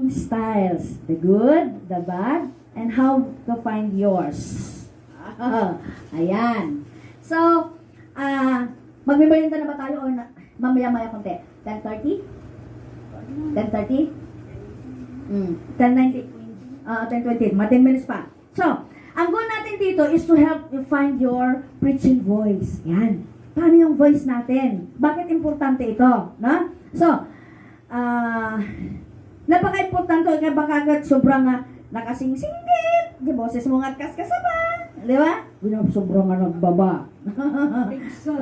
styles, the good, the bad, and how to find yours. Ayan. So, magme-merienda na ba tayo or mamaya-maya konti? 10:30? 10:30? 10:90? 10:20. 10 minutes pa. So, ang goal natin dito is to help you find your preaching voice. Yan. Paano yung voice natin? Bakit importante ito? No? So, napaka-importante kaya baka agad sobrang nakasing-singit. Di boses mo nga kas-kasaba. Di ba? Sobrang nagbaba. So,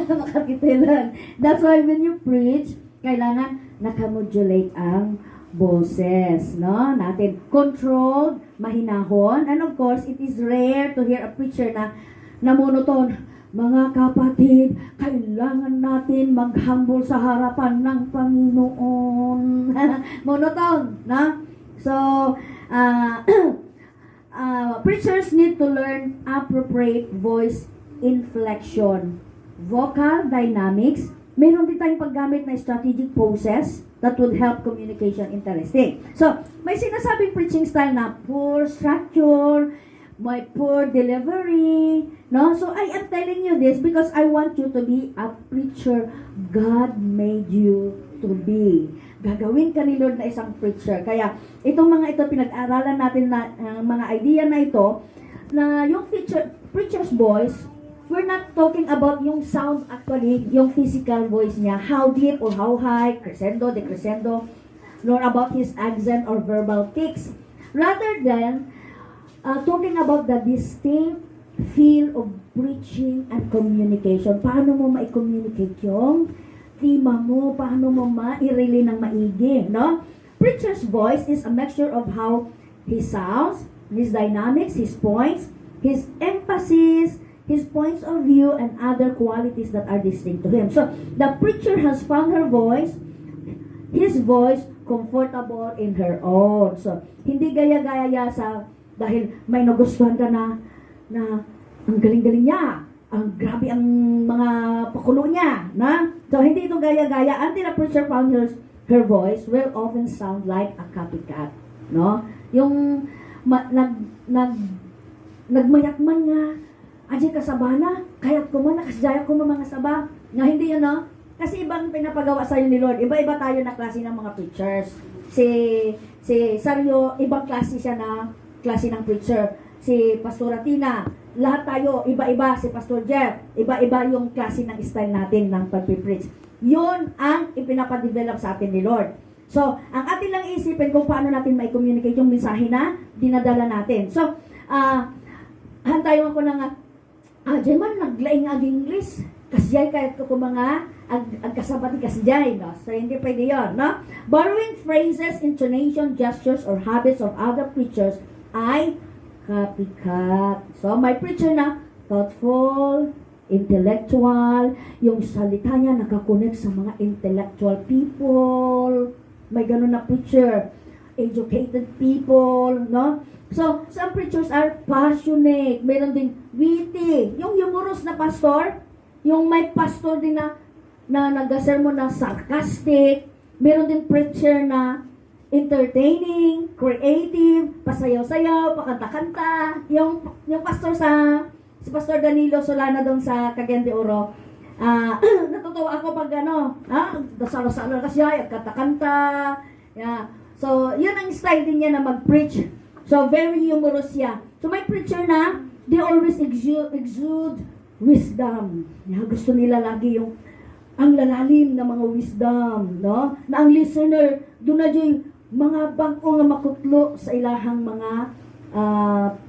makakitilan. That's why when you preach, kailangan nakamodulate ang boses, no? Natin controlled, mahinahon, and of course, it is rare to hear a preacher na monoton. Mga kapatid, kailangan natin mag-humble sa harapan ng Panginoon. Monoton, na? So, preachers need to learn appropriate voice inflection, vocal dynamics. Meron din tayong paggamit na strategic poses that would help communication interesting. So, may sinasabing preaching style na poor structure, my poor delivery, no? So, I am telling you this because I want you to be a preacher God made you to be. Gagawin ka ni Lord na isang preacher. Kaya, itong mga ito, pinag-aralan natin na mga idea na ito, na yung preacher's voice, we're not talking about yung sound actually, yung physical voice niya, how deep or how high, crescendo, decrescendo, nor about his accent or verbal tics. Rather than talking about the distinct feel of preaching and communication. Paano mo ma-communicate yung tema mo? Paano mo ma-i-relay ng maigi? No? Preacher's voice is a mixture of how he sounds, his dynamics, his points, his emphasis, his points of view, and other qualities that are distinct to him. So, the preacher has found his voice comfortable in her own. So, hindi gaya-gaya sa dahil may nagustuhan ka na ang galing-galing niya, ang grabe ang mga pakulo niya, na? So, hindi ito gaya-gaya. Until a preacher found her voice will often sound like a copycat, no? Yung nagmayakman nga, Ajay kasabana, kaya't ko mo, nakasjaya ko mo mga saba. Nga hindi yun, no? Kasi ibang pinapagawa sa'yo ni Lord. Iba-iba tayo na klase ng mga preachers. Si Sario, ibang klase siya na klase ng preacher. Si Pastor Tina, lahat tayo, iba-iba. Si Pastor Jeff, iba-iba yung klase ng style natin ng pag-preach. Yun ang ipinapadevelop sa atin ni Lord. So, ang atin lang isipin kung paano natin mai-communicate yung mensahe na dinadala natin. So, hantayon ko na nga, Diyan man, naglaing ang English. Kasjay kahit ko mga agkasabati kasjay, no? So, hindi pwede yun, no? Borrowing phrases, intonation, gestures, or habits of other preachers ay copycat. So, may preacher na thoughtful, intellectual, yung salita niya nakakonect sa mga intellectual people. May ganun na preacher. Educated people, no? So, some preachers are passionate. Meron din witty. Yung humorous na pastor, yung may pastor din na nag-sermon na sarcastic. Meron din preacher na entertaining, creative, pasayaw-sayaw, pakanta-kanta. Yung pastor si Pastor Danilo Solana doon sa Cagayan de Oro, natutuwa ako pag dasalo-salo kasi at kanta-kanta. Yeah. So, yun ang style din niya na mag-preach. So, very humorous siya. So, may preacher na, they always exude wisdom. Yeah, gusto nila lagi yung ang lalalim na mga wisdom, no? Na ang listener, doon na dyan mga bago nga makutlo sa ilahang mga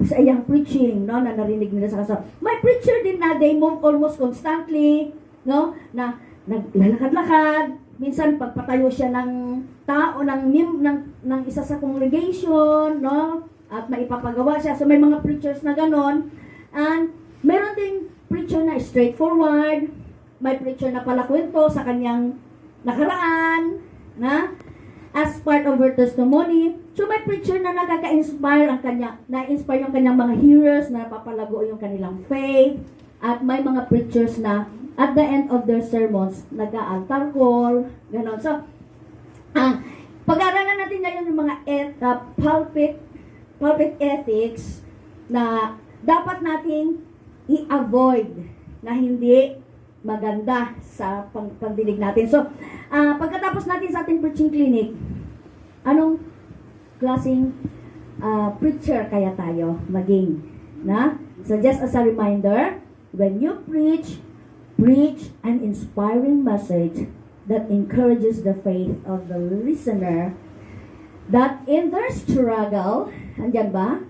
sa iyang preaching, no? Na narinig nila sa kasama. May preacher din na they move almost constantly, no? Na naglalakad-lakad. Minsan, pagpatayo siya ng tao, ng isa sa congregation, no? At maipapagawa siya. So, may mga preachers na ganon. And, meron ding preacher na straightforward. May preacher na palakwento sa kanyang nakaraan, na? As part of her testimony. So, may preacher na nakaka-inspire na-inspire yung kanyang mga hearers, na napapalago yung kanilang faith. At may mga preachers na at the end of their sermons, nag-altar call, gano'n. So, Pag-aaralan natin ngayon yung mga pulpit ethics na dapat nating i-avoid na hindi maganda sa pagdinig natin. So, pagkatapos natin sa ating preaching clinic, anong klaseng preacher kaya tayo maging? Na? So, just as a reminder, when you preach an inspiring message that encourages the faith of the listener, that in their struggle, andyan ba?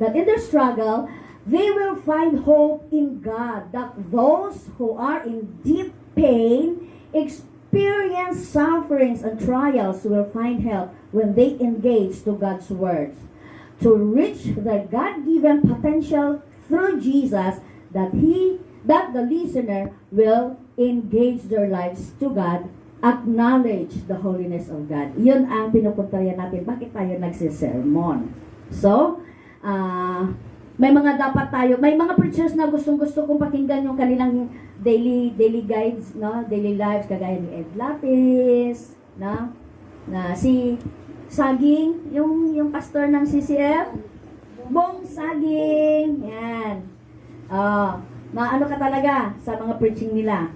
That in their struggle, they will find hope in God. That those who are in deep pain, experience sufferings and trials will find help when they engage to God's words. To reach the God-given potential through Jesus, that the listener will engage their lives to God, acknowledge the holiness of God. Yun ang pinupuntayan natin. Bakit tayo nagsisermon? So, may mga dapat tayo, may mga preachers na gustong-gusto kong pakinggan yung kanilang daily guides, no? Daily lives, kagaya ni Ed Lapis, no? Na si Saging, yung pastor ng CCF, Bong Saging, yan. Ano ka talaga sa mga preaching nila.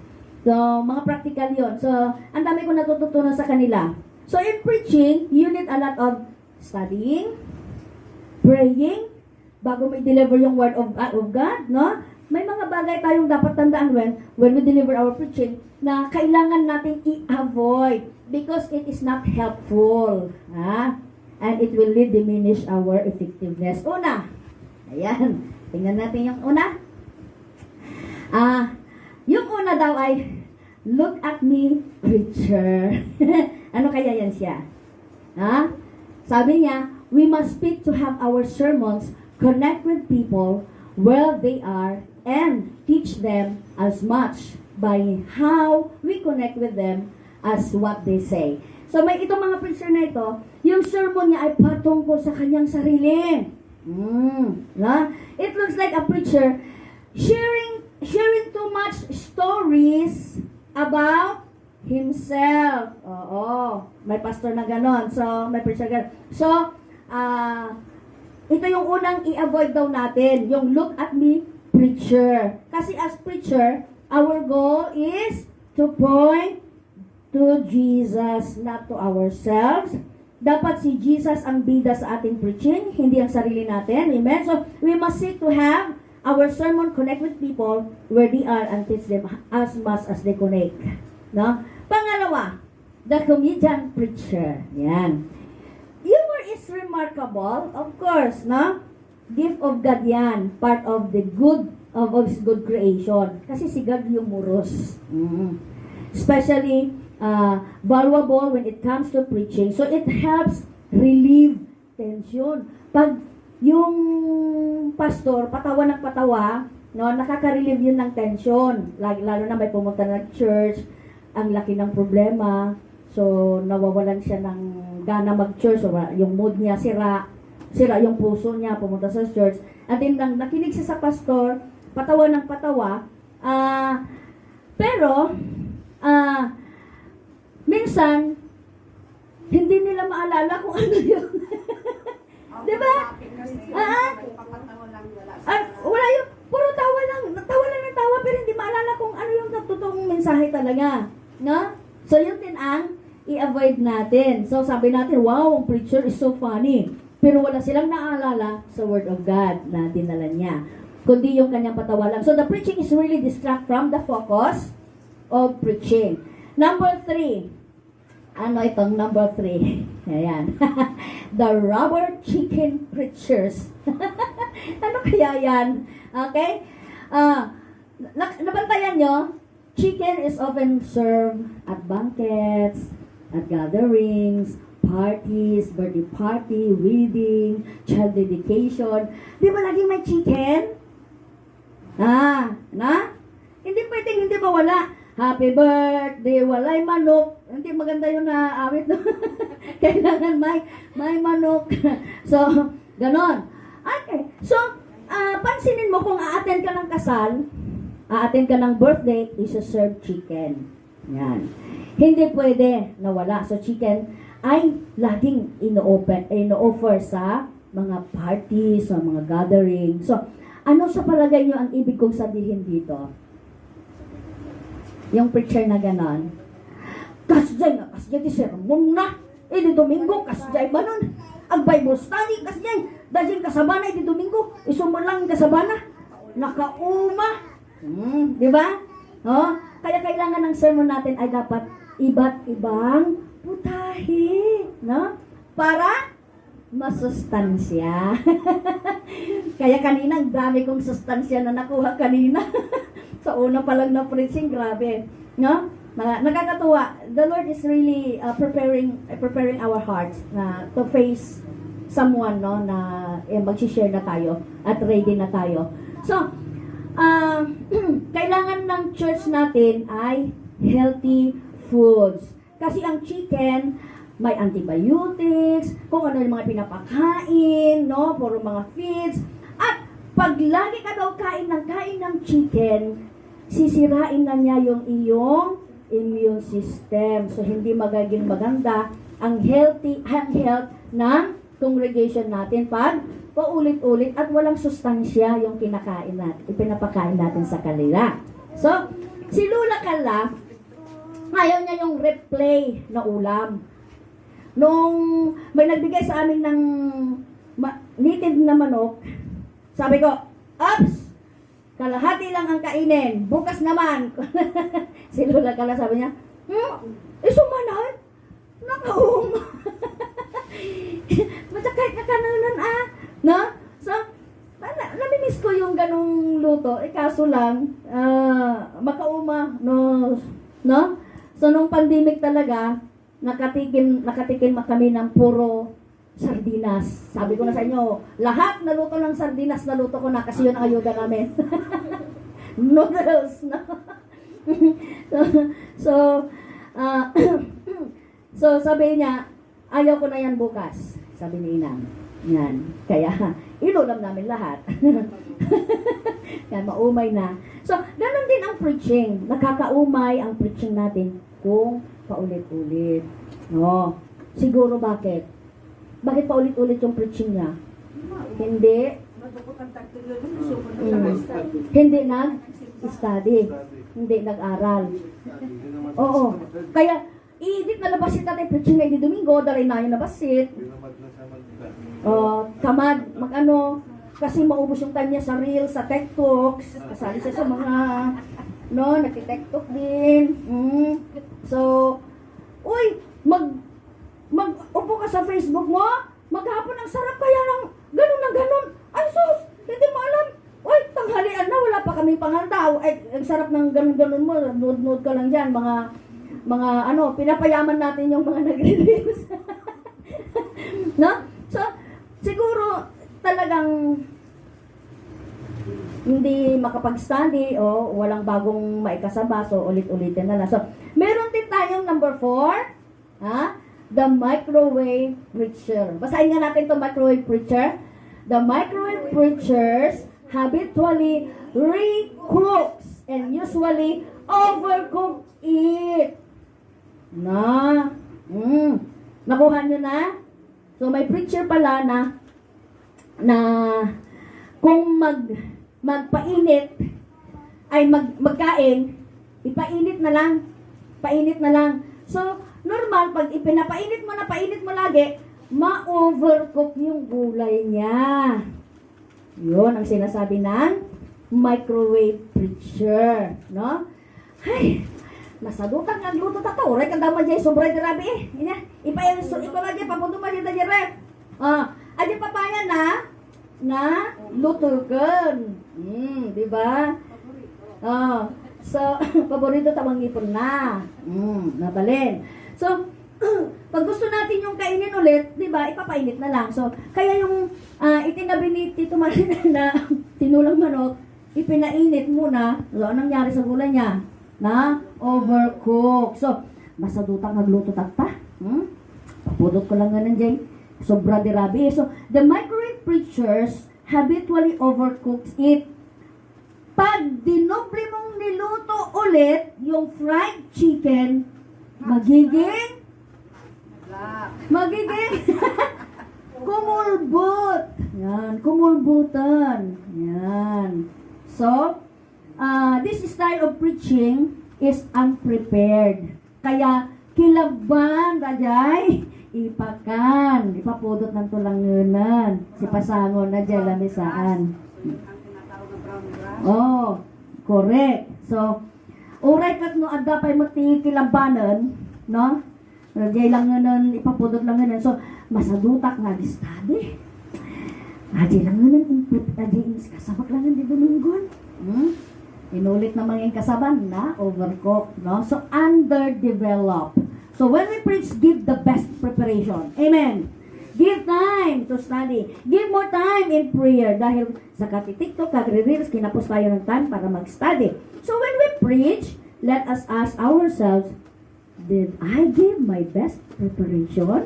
So, mga practical yon. So, ang dami ko natututunan sa kanila. So, in preaching, you need a lot of studying, praying, bago may deliver yung word of God, no? May mga bagay tayong dapat tandaan when we deliver our preaching na kailangan natin i-avoid because it is not helpful. And it will diminish our effectiveness. Una, ayan, tingnan natin yung una. Yung una daw ay, look at me, preacher. Ano kaya yan siya? Sabi niya, we must speak to have our sermons connect with people where they are and teach them as much by how we connect with them as what they say. So may itong mga preacher na ito, yung sermon niya ay patungkol sa kanyang sarili. It looks like a preacher sharing too much stories about himself. Oo. May pastor na ganon. So, may preacher ganon. So, ito yung unang i-avoid daw natin. Yung look at me, preacher. Kasi as preacher, our goal is to point to Jesus, not to ourselves. Dapat si Jesus ang bida sa ating preaching, hindi ang sarili natin. Amen? So, we must seek to have our sermon connect with people where they are and teach them as much as they connect. No? Pangalawa, the comedian preacher. Yan. Humor is remarkable, of course, no? Gift of God yan. Part of the good of His good creation. Kasi si God humorous. Especially valuable when it comes to preaching. So it helps relieve tension. Pag yung pastor, patawa ng patawa, no, nakaka-relieve yun ng tension. Lalo na may pumunta ng church, ang laki ng problema, so nawawalan siya ng gana mag-church, so yung mood niya sira yung puso niya, pumunta sa church. At then, nakinig siya sa pastor, patawa ng patawa, pero, minsan, hindi nila maalala kung ano yun. Diba? Wala yung, puro tawa lang ng tawa, pero hindi maalala kung ano yung totoong mensahe talaga. No? So, yun din ang i-avoid natin. So, sabi natin, wow, ang preacher is so funny. Pero wala silang naalala sa Word of God na dinala niya. Kundi yung kanyang patawa lang. So, the preaching is really distract from the focus of preaching. Number 3. Ano itong number 3? Ayan. The rubber chicken preachers. Ano kaya yan? Okay? Nabantayan nyo? Chicken is often served at banquets, at gatherings, parties, birthday party, wedding, child dedication. Di ba laging may chicken? Hindi pwedeng hindi mawala. Happy birthday, walay manok. Hindi maganda yung naawit. Kailangan may manok. So, ganon. Okay. So, pansinin mo kung a-attend ka ng kasal, a-attend ka ng birthday, isa-serve chicken. Yan. Hindi pwede nawala. So, chicken ay laging ino-offer sa mga parties, sa mga gathering. So, ano sa palagay nyo ang ibig kong sabihin dito? Yung preacher na ganon. Kasjay nga, kasjay ti sermon na. Di Domingo, kasjay ba nun? Ang Bible study, kasjay. Dahil kasabana, di Domingo. Isumo lang kasabana. Nakauma. Di ba? Oh, kaya kailangan ng sermon natin ay dapat iba't ibang putahe, no? Para masustansya. Kaya kanina, ang dami kong sustansya na nakuha kanina. Sa una pa lang na preaching, grabe. No? Nakakatuwa. The Lord is really preparing our hearts to face someone, no, na mag-share na tayo at ready na tayo. So, kailangan ng church natin ay healthy foods. Kasi ang chicken, may antibiotics, kung ano yung mga pinapakain, no? Puro mga feeds. At pag lagi ka daw kain ng chicken, sisirain na niya yung iyong immune system. So, hindi magiging maganda ang health ng congregation natin pag paulit-ulit at walang sustansya yung kinakain natin, ipinapakain natin sa kanila. So, si Lula Kala, ayaw niya yung replay na ulam. Nung may nagbigay sa amin ng native na manok, sabi ko, "Ups! Kalahati lang ang kainin. Bukas naman." Si Lola Kala sabi niya, "Isumanan? Nakauma." Basta kahit nakananan no? So, namimiss ko yung ganong luto. Kaso lang, makauma, no? So, nung pandemic talaga, nakatikim kami ng puro sardinas. Sabi ko na sa inyo, lahat na luto ng sardinas na luto ko na kasi yun ang ayuda namin. Noodles, no? so sabi niya, ayaw ko na yan bukas. Sabi ni Inang. Yan. Kaya, inulam namin lahat. Yan, maumay na. So, ganun din ang preaching. Nakakaumay ang preaching natin kung paulit-ulit. No? Siguro bakit? Bakit paulit-ulit yung preaching niya? Hindi. Hindi nag-study. Hindi nag-aral. Oo. Kaya, i-edit na labasit natin preaching na hindi Domingo, dahil na yung nabasit. Kamad, kasi maubos yung time niya sa Reels, sa TikToks, kasali siya sa mga, no, nagti-TikTok din. So, uy, mag-upo ka sa Facebook mo, maghapon ang sarap kaya ng ganun na ganun. Ay sus, hindi mo alam. Uy, tanghalian na, wala pa kaming panghanda. Ay, ang sarap ng ganun-ganun mo, nood ka lang dyan, mga pinapayaman natin yung mga nagre-reels. No? So, siguro, talagang hindi makapag-study o walang bagong maikasama, so ulit-ulitin na lang. So, meron din tayong number 4, the microwave preacher. Basahin nga natin itong microwave preacher. The microwave preachers habitually re-cooks and usually overcook it. Nakuha nyo na? So, may preacher pala na kung magpainit ay magkain, ipainit na lang. Painit na lang. So, normal, pag ipinapainit mo lagi, ma-overcook yung gulay niya. Yun ang sinasabi ng microwave preacher. No? Ay, masadutan nga luto tataw. Ray kang daman dyan, sobrang grabe eh. Ikaw na dyan, papunto mo dyan dyan, ref. Adyan papaya na lutugan. Diba? So, paborito tawang ipon na. Nabalin. So, pag gusto natin yung kainin ulit, diba, ipapainit na lang. So, kaya yung itinabi ni Tito Marina na tinulang manok, ipinainit muna. So, anong nangyari sa gulay niya? Na overcook. So, masadutang nagluto tagta. Papudot ko lang nga nandiyan. Sobra di rabi. So, the microwave preachers habitually overcooks it. Pag dinoble mong niluto ulit yung fried chicken, magiging Black. magiging kumulbot. Yan, kumulbutan. Yan. So, this style of preaching is unprepared. Kaya, kilaban, rajay, ipakan, ipapudot ng tulangunan, si pasangon na dyan, lamisaan. Ang tinatawag na brown grass. Oh, correct. So, uray kat no, adda pa'y mati kilabanan, no? Rajay lang nun, ipapudot lang nun. So, masadutak nga di-study. Rajay lang nun, input, rajay kasabak lang di Domingon. Inulit naman yung kasaban na overcooked, no? So, underdeveloped. So, when we preach, give the best preparation. Amen. Give time to study. Give more time in prayer. Dahil sa kati-tiktok, kagre-reels, kinapos tayo ng time para mag-study. So, when we preach, let us ask ourselves, did I give my best preparation?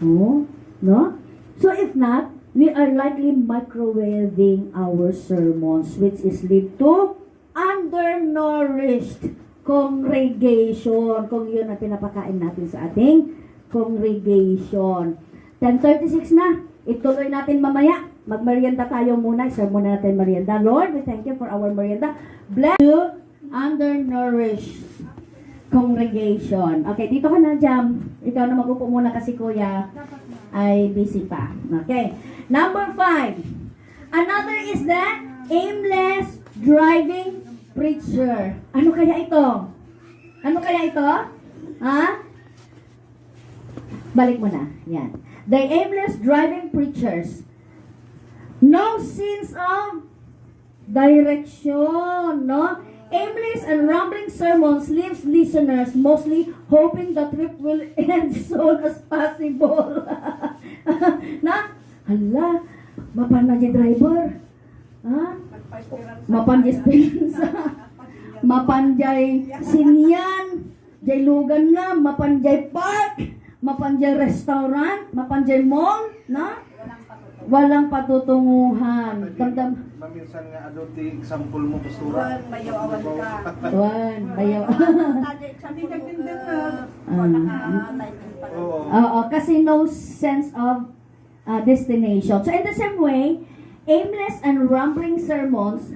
No? No? So, if not, we are likely microwaving our sermons, which is lead to undernourished congregation. Kung yun ang pinapakain natin sa ating congregation. 10:36 na. Ituloy natin mamaya. Magmerienda tayo muna. Sermon na natin merienda. Lord, we thank you for our merienda. Bless you, undernourished congregation. Okay, dito ka na, Jam. Ikaw na mag-upo muna kasi kuya ay busy pa. Okay. Number 5. Another is the aimless driving preacher. Ano kaya ito? Ano kaya ito? Ha? Balik mo na. Yan. The aimless driving preachers. No sense of direction. No? Aimless and rambling sermons leaves listeners mostly hoping the trip will end soon as possible. Na? Hala, mapan na driver. Ha? Mapan esperanza. Mapan sinyan. Jay lugan na. Mapan park. Mapan restaurant. Mapan mall. Na? Walang patutunguhan. Damdam. Maminsan nga ano di example mo pastura. Bayaw awan ka. Wan, bayaw. Sabi ka din din Oo, kasi no sense of destination. So in the same way, aimless and rambling sermons,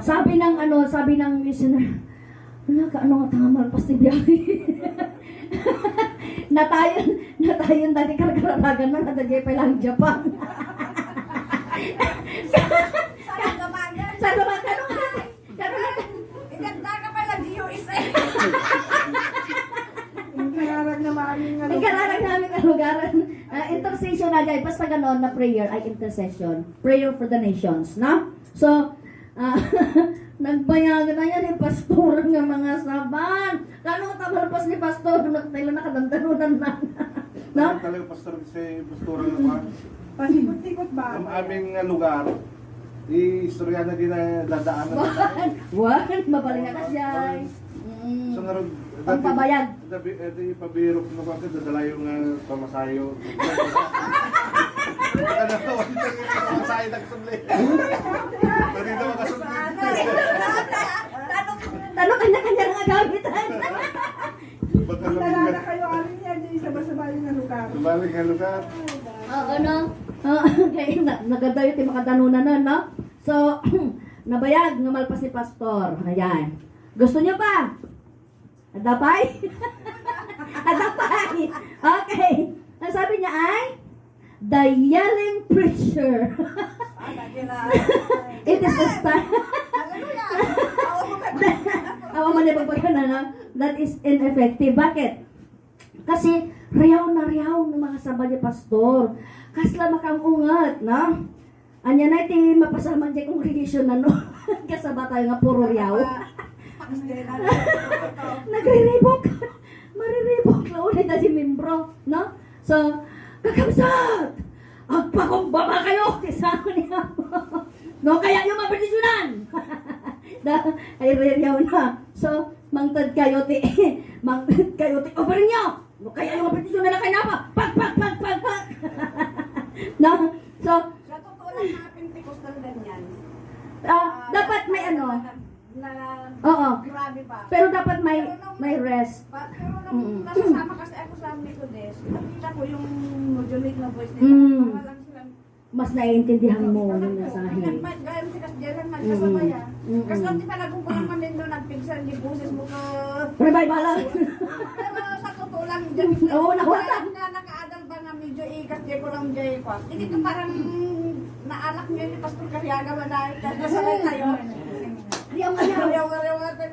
sabi ng listener, ano nga tama pas ti biyahe. natayon dati karagaragan na nadagay pa lang Japan. Sa naman kanong Iganda ka pa lang USA. Ikararag namin ang lugaran. Intercession na guys. Basta ganon na prayer ay intercession. Prayer for the nations. No? So, nagbayagan na yan yung pastor ng mga saban. Kano ka tabalpas ni pastor? Nagtayo na kadamdanunan na. No? Talaga pastor si pastor naman. Pasikot-sikot ba? Ang aming lugar, istorya na din na dadaanan na namin. What? Mabaling na siya. So nga rin, Pagpabayag. Dati pabirok na ba dadala yung pamasayo. Ano to? Pamasayo nagsunli. Pwede na makasundli. Tanong kanya-kanya nga gamitan. Talala kayo amin yan, yung isa-sabay na lugar. Balik ang lugar. Oo, no? Okay, naganda yung makadanunan na, no? So, nabayag, numalpas si pastor. Ayan. Gusto niyo ba? Adapay? Adapay! Okay. Ang sabi niya ay, the yelling preacher. It is the style. Awa man yung pagpagkana, that is ineffective. Bakit? Kasi, riyaw ng mga sabay ni pastor. Kasla makang-ungat, no? Anya na iti mapasaman dyan congregation na, no? Kasaba tayo nga puro riyaw. Nagre-rebook. Marirebook na ulit na si membro, no? So, kakamsat! Agpakumbaba kayo! Kisama niya po. No, kaya yung mapertisyonan! Ay, riyaw na. So, mangtad kayo ti. Mangtad kayo ti. Operin nyo! No, kaya yung mapertisyonan na kayo na pa. Pag! No? So, Sa totoo lang mga Pentecostal ganyan. dapat may ano. Na Oo. Grabe pa. Pero dapat may rest. Pero nung nasasama kasi ako sa Nicodes, nakita ko yung modulate na voice nila. Mm. Para lang silang Mas naiintindihan mo yung mensahe. Gaya mo si Kasdialan, nagsasabay ah. Mm. Kasi hindi pa nagkukulang man din doon, nagpinsan, di boses mo ka. Revival lang. Pero sa totoo lang, dyan. Oo, nakuha. Na nakaadal ba nga medyo ikas, ko lang dyan ko. Hindi ko parang naalak niyo ni Pastor Carriaga, manahit ka. Kasabay tayo. Riyaw nga Ayaw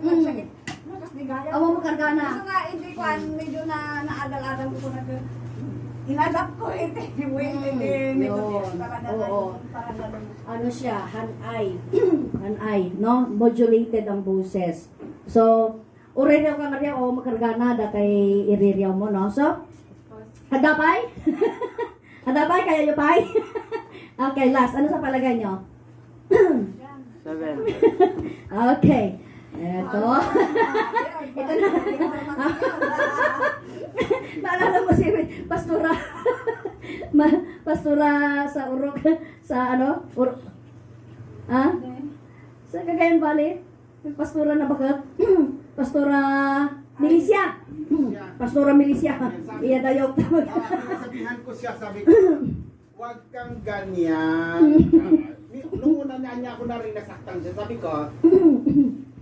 magsakit. Kasi di gaya. Awa mo kargana. Kaso nga, hindi ko, medyo naadal-adal ko na inadap ko hindi Oo. parang ganun. Ano siya, hanay. Hanay, no? Modulated ang boses. So, ureryaw ka nga riyaw o makargana datay iriryaw mo, no? So, hadapay? Hadapay, kaya yung pay? Okay, last. Ano sa palagay nyo? 7. Okay. Eto. Ito na. Naalala mo si Pastora. Pastora sa Urok. Sa ano? Urok. Ha? Sa Cagayan Valley. Pastora na bakit? Pastora Milicia. Pastora Milicia. Iya dayo tawag. Sabihan ko siya, sabi ko, huwag kang ganyan. Nung una na niya ako na rin nasaktan siya, sabi ko,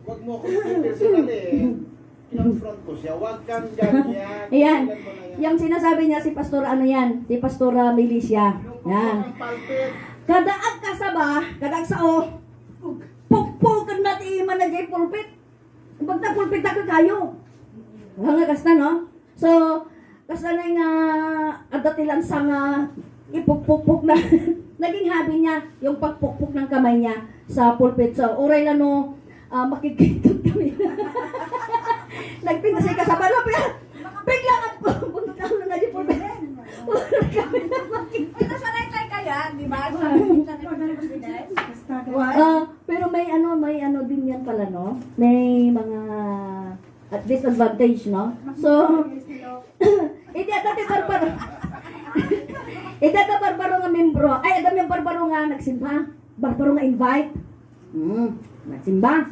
huwag mo akong personalin. Kinonfront ko siya, huwag kang ganyan. Ayan. Tingnan mo na yan. Yung sinasabi niya si Pastora ano yan? Si Pastora Milicia. Yung Yan. ang palpit. Kadaag ka sa ba? Kadaag sa o. Pukpukan natin iman na dyan pulpit. Pagta pulpit ako kayo. Nga kasta no? So, kasta na nga adatilan sa nga ipukpukpuk na naging hobby niya yung pagpukpuk ng kamay niya sa pulpit. So, oray lang no, makikitog kami. Nagpintasay ka sa balo, pero biglang ako, buntalo na di pulpit. Oray kami na makikitog. Ito sa naitay kaya, di ba? Pero may ano din yan pala, no? May mga disadvantage, no? So, iti dati barbaro. Iti dati barbaro nga membro. Ay, dami yung barbaro nga nagsimba. Barbaro nga invite. Nagsimba.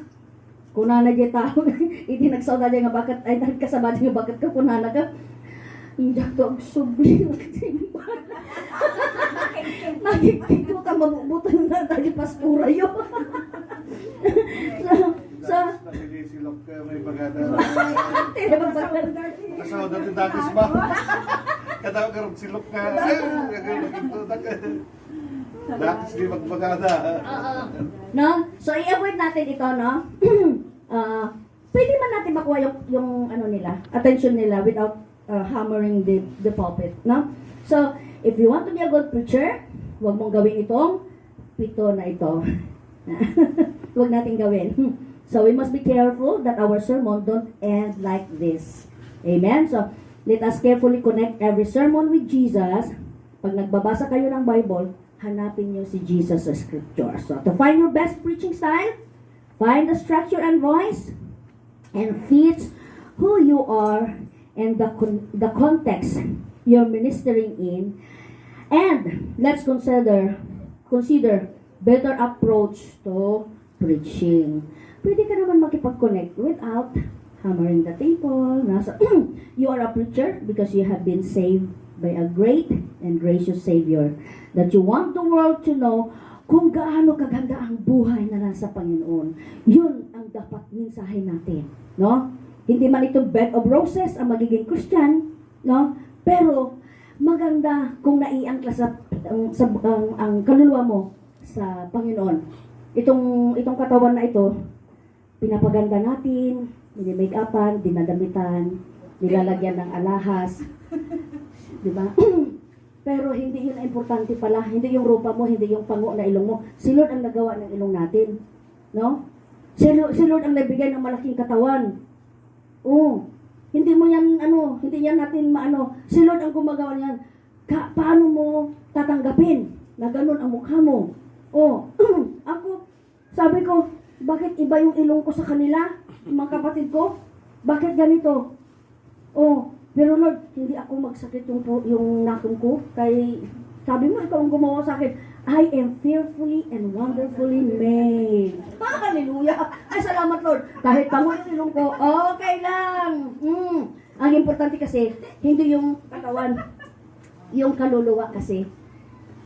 Kuna na dyan tao. Iti nagsauda dyan nga bakit, ay nagkasaba dyan nga bakit ka kuna na ka. Hindi ako subli nagsimba. Nakikito ka mabubutan na tayo pastura yun. So, Nagsisilok ka, may bagada. so, Kasaw dati dagis ba? Katawa ka rin silok ka. Ay, gagawin ito. Dagis di magbagada. no? So, i-avoid natin ito, no? Pwede man natin makuha yung ano nila, attention nila without hammering the pulpit, no? So, if you want to be a good preacher, huwag mong gawin itong pito na ito. Huwag natin gawin. So, we must be careful that our sermon don't end like this. Amen? So, let us carefully connect every sermon with Jesus. Pag nagbabasa kayo ng Bible, hanapin niyo si Jesus sa Scripture. So, to find your best preaching style, find the structure and voice, and fits who you are and the context you're ministering in. And let's consider better approach to preaching. Pwede ka naman makipag-connect without hammering the table. You are a preacher because you have been saved by a great and gracious Savior. That you want the world to know kung gaano kaganda ang buhay na nasa Panginoon. Yun ang dapat mensahe natin. No? Hindi man ito bed of roses ang magiging Christian. No? Pero maganda kung naiangkla ang kaluluwa mo sa Panginoon. Itong katawan na ito, pinapaganda natin, make-upan, dinadamitan, nilalagyan ng alahas. Di ba? Pero hindi yun ang importante pala. Hindi yung rupa mo, hindi yung pango na ilong mo. Si Lord ang nagawa ng ilong natin. No? Si Lord ang nabigay ng malaking katawan. Oo. Hindi mo yan, hindi yan natin maano. Si Lord ang gumagawa niyan. Paano mo tatanggapin na ganun ang mukha mo? Oh, ako, sabi ko, bakit iba yung ilong ko sa kanila, mga kapatid ko? Bakit ganito? Oh, pero Lord, hindi ako magsakit yung nakong ko. Kay, sabi mo, ikaw ang gumawa sa akin. I am fearfully and wonderfully made. Hallelujah! Ay, salamat Lord. Kahit pangulo yung silong ko, okay lang. Ang importante kasi, hindi yung katawan, yung kaluluwa kasi.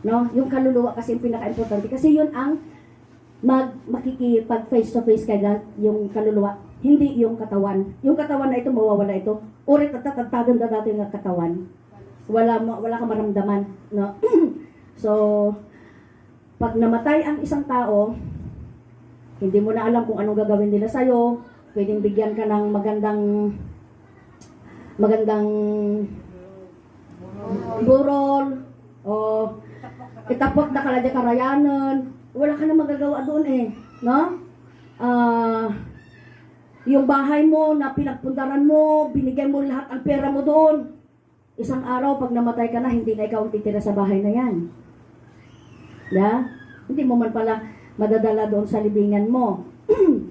No? Yung kaluluwa kasi yung pinaka-importante. Kasi yun ang makikipag face to face kay God, yung kaluluwa. Hindi yung katawan. Yung katawan na ito, mawawala ito. Urit at tatagtagan na dati yung katawan. Wala kang maramdaman. No? So, pag namatay ang isang tao, hindi mo na alam kung anong gagawin nila sa'yo. Pwedeng bigyan ka ng magandang burol o itapok na kaladya karayanan. Wala ka na magagawa doon eh. No? Yung bahay mo na pinagpundaran mo, binigay mo lahat ang pera mo doon. Isang araw, pag namatay ka na, hindi na ikaw ang titira sa bahay na yan. Hindi mo man pala madadala doon sa libingan mo.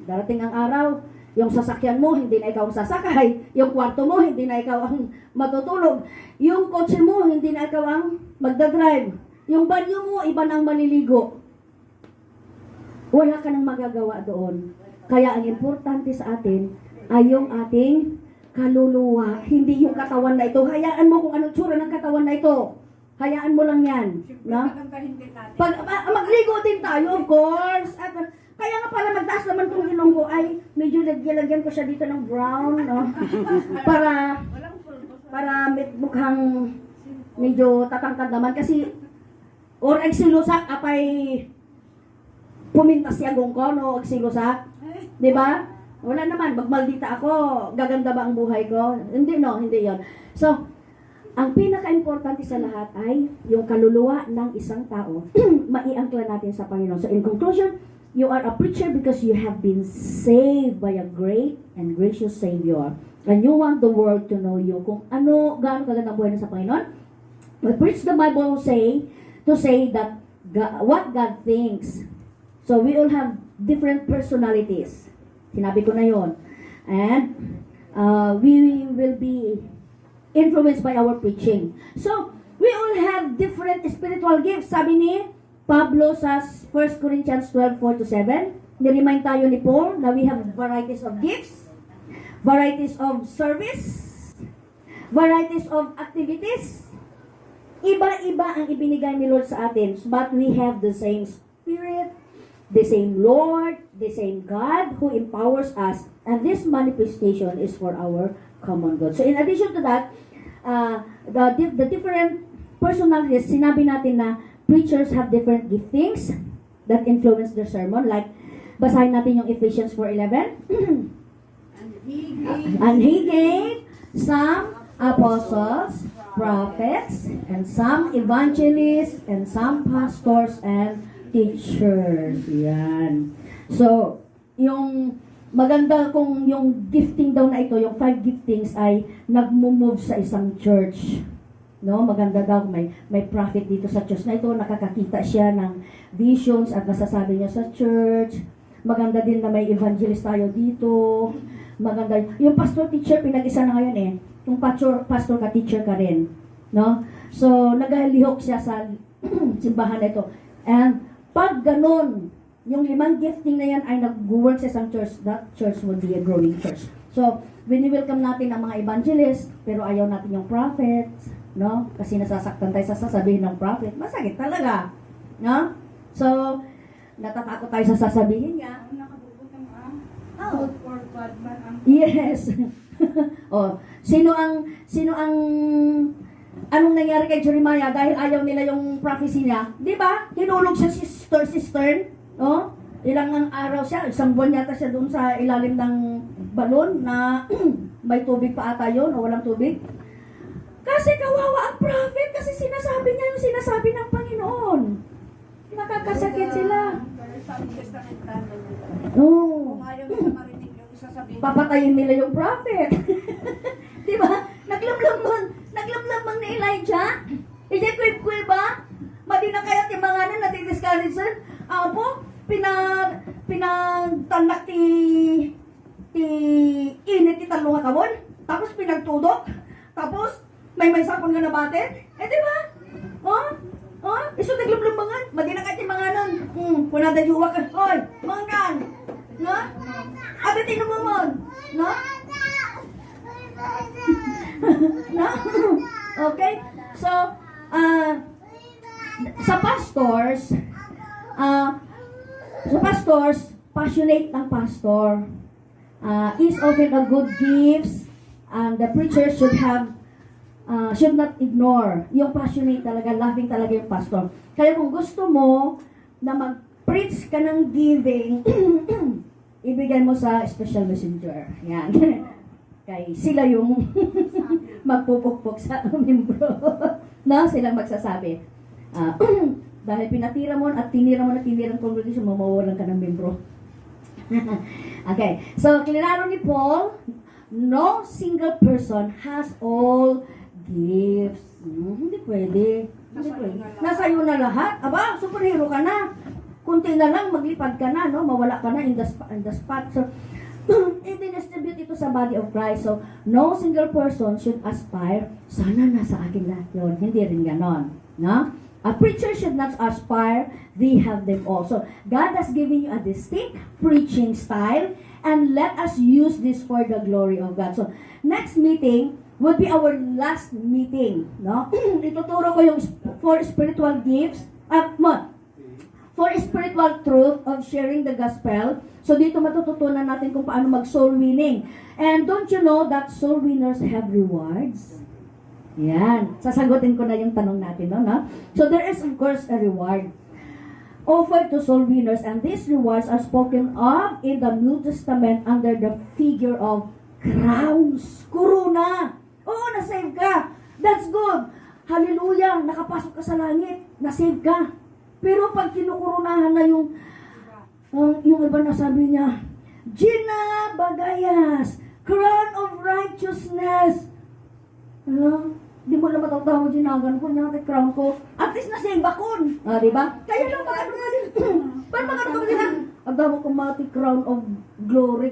Darating ang araw, yung sasakyan mo, hindi na ikaw ang sasakay. Yung kwarto mo, hindi na ikaw ang matutulog. Yung kotse mo, hindi na ikaw ang magdadrive. Yung banyo mo, iba na ang maliligo. Wala ka nang magagawa doon. Kaya ang importante sa atin ay yung ating kaluluwa, hindi yung katawan na ito. Hayaan mo kung anong tsura ng katawan na ito. Hayaan mo lang yan. No? Magligo din tayo, of course. At, kaya nga para magtaas naman itong ilong ko, ay medyo lagyan ko siya dito ng brown. No? para mukhang medyo tatangkad naman. Kasi, or agsilusak, apay pumintas siya gong ko, no? Agsilusak. Diba? Wala naman, magmaldita ako. Gaganda ba ang buhay ko? Hindi, no? Hindi yon. So, ang pinaka-importante sa lahat ay yung kaluluwa ng isang tao. Maiangkla natin sa Panginoon. So in conclusion, you are a preacher because you have been saved by a great and gracious Savior. And you want the world to know you. Kung ano, gaano kagandang buhay na sa Panginoon. We preach the Bible to say that what God thinks. So we all have different personalities. Sinabi ko na yon. And we will be influenced by our preaching. So, we all have different spiritual gifts. Sabi ni Pablo sa 1 Corinthians 12:4-7, ni-remind tayo ni Paul na we have varieties of gifts, varieties of service, varieties of activities. Iba-iba ang ibinigay ni Lord sa atin, but we have the same Spirit, the same Lord, the same God who empowers us, and this manifestation is for our common good. So in addition to that, the different personalities, sinabi natin na preachers have different giftings that influence their sermon. Like, basahin natin yung Ephesians 4:11. And he gave some apostles, prophets, and some evangelists, and some pastors and teachers. Yan. So, yung maganda kung yung gifting daw na ito, yung 5 giftings ay nagmo-move sa isang church. No, maganda daw may prophet dito sa church na ito, nakakakita siya ng visions at nasasabi niya sa church. Maganda din na may evangelist tayo dito. Maganda yung pastor teacher pinag-isa na ngayon eh. Yung pastor ka teacher ka rin, no? So nagalihok siya sa simbahan na ito. And pag ganun, yung 5 gifting na yan ay nag-work sa isang church, that church will be a growing church. So, wini-welcome natin ang mga evangelist, pero ayaw natin yung prophet, no? Kasi nasasaktan tayo sa sasabihin ng prophet. Masakit talaga, no? So, natatakot tayo sa sasabihin niya. Good for bad man ang Yes. Oh, sino ang anong nangyari kay Jeremiah dahil ayaw nila yung prophecy niya? 'Di ba? Hinulog siya si cistern. Oh, ilang ang araw siya, isang buwan yata siya doon sa ilalim ng balon na may tubig pa ata yun o walang tubig. Kasi kawawa ang prophet kasi sinasabi niya yung sinasabi ng Panginoon. Nakakasakit sila. Kung ayaw nila marinig yung isasabihin. Papatayin nila yung prophet. Di ba? Naglamlamang ni Elijah. Hindi kwib-kwib ba? Madi na kaya timanganan natidiscourage. Apo, pinagtanak ti init ti talong kawon. Tapos pinagtudok. Tapos may sakon nga nabatin. Eh di ba? Oh? Iso naglumlumangan. Madina ka ti mga nun. Wala na yuwa ka. Hoy, mga nan. No? Ate tinumumon. No? No? Okay? So, sa pastors, passionate ang pastor. Is often a good gifts, and the preacher should not ignore yung passionate talaga, loving talaga yung pastor. Kaya kung gusto mo na mag-preach ka ng giving, ibigay mo sa special messenger. Yan. Kaya sila yung magpupukpok sa membro. No? Silang magsasabi. Dahil pinatira mo at tinira mo ng congregation, mamawalan ka ng membro. Okay. So, kinilaro ni Paul, no single person has all gifts. Hindi pwede. Hindi pwede. Nasa iyo na lahat. Aba, superhero ka na. Kunti na lang, maglipad ka na, no? Mawala ka na in the spot. So, i-distribute ito sa body of Christ. So, no single person should aspire, sana nasa akin lahat yun. Hindi rin ganon. No? A preacher should not aspire, they have them all. So, God has given you a distinct preaching style, and let us use this for the glory of God. So, next meeting will be our last meeting. No? Ituturo ko yung for spiritual gifts, for spiritual truth of sharing the gospel. So, dito matututunan natin kung paano mag-soul winning. And don't you know that soul winners have rewards? Yan. Sasagutin ko na yung tanong natin, no? So, there is, of course, a reward offered to soul winners, and these rewards are spoken of in the New Testament under the figure of crowns. Corona. Oo, nasave ka. That's good. Hallelujah. Nakapasok ka sa langit. Nasave ka. Pero pag kinukurunahan na yung iba na sabi niya, Gina Bagayas, crown of righteousness. Ano? Di mo na matatawa ginagan ko na kay crown ko. At least nasave ako. Diba? Kaya lang magano nga din. Paano magano ka din? Ang damo ko mati crown of glory.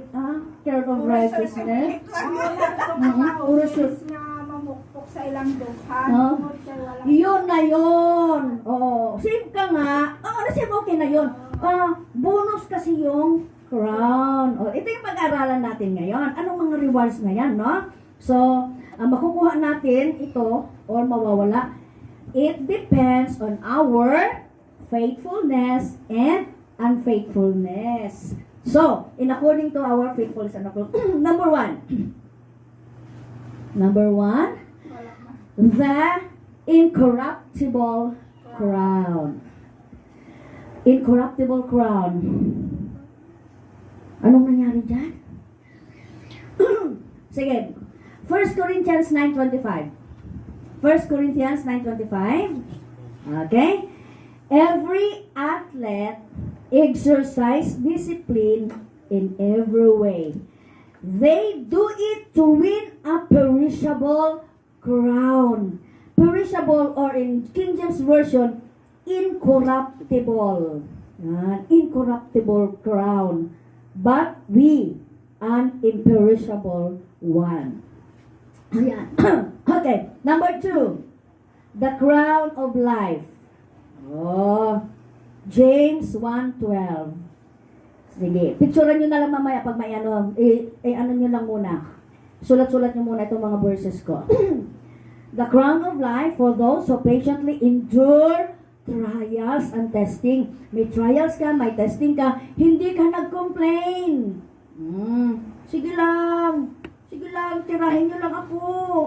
Crown of righteousness. Urasus nga mamukpok sa ilang dughan. Yun na yun. Oo. Save ka nga. Oo, nasave okay na yun. Bonus kasi yung crown. Ito yung pag-aralan natin ngayon. Anong mga rewards na yan, no? So, makukuha natin ito or mawawala. It depends on our faithfulness and unfaithfulness. So, in according to our faithfulness and unfaithfulness. Number one, the incorruptible crown. Incorruptible crown. Anong nangyari dyan? Sige. 1 Corinthians 9:25. 1 Corinthians 9:25. Okay? Every athlete exercise discipline in every way. They do it to win a perishable crown. Perishable, or in King James Version, incorruptible. Incorruptible crown. But we, an imperishable one. Ayan. Okay. Number 2. The crown of life. James 1:12. Sige. Picturean nyo na lang mamaya pag may ano. Ano nyo lang muna. Sulat-sulat nyo muna itong mga verses ko. The crown of life for those who patiently endure trials and testing. May trials ka, may testing ka. Hindi ka nag-complain. Sige lang. Sige lang, tirahin nyo lang ako.